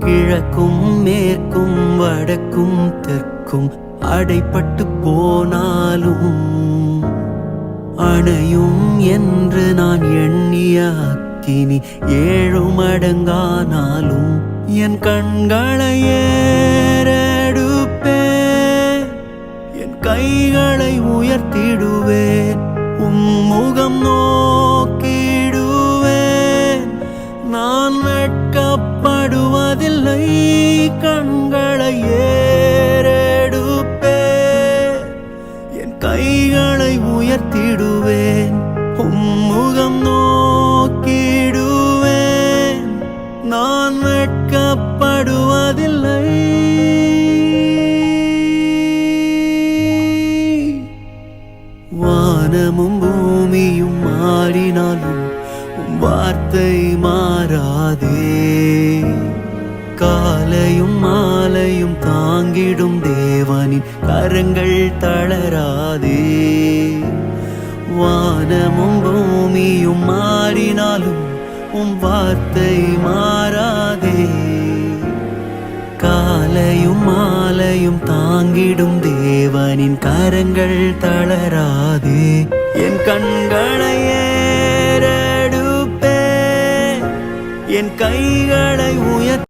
கிழக்கும் மேற்கும் வடக்கும் தெற்கும் அடைப்பட்டு போனாலும் அணையும் என்று நான் எண்ணிய அக்கினி 7 மடங்கானாலும் என் கண்களை ஏறெடுப்பேன், என் கைகளை உயர்த்திடுவேன், முகம் நோக்கிடுவேன். நான் வெட்கப்படுவதில்லை, கண்களை ஏறெடுப்பேன், என் கைகளை உயர்த்திடுவேன், முகம் நோக்கிடுவேன். நான் வெட்கப்படுவதில்லை. வானமும் பூமியும் மாறினாலும் வார்த்தை மாறாதே. காலையும் மாலையும் தாங்கிடும் தேவனின் கரங்கள் தளராதே. வானமும் பூமியும் மாறினாலும் வார்த்தை மாறாதே. காலையும் மாலையும் தாங்கிடும் தேவனின் கரங்கள் தளராதே. என் கண்களை ஏறெடுப்பேன், என் கைகளை உயர்த்த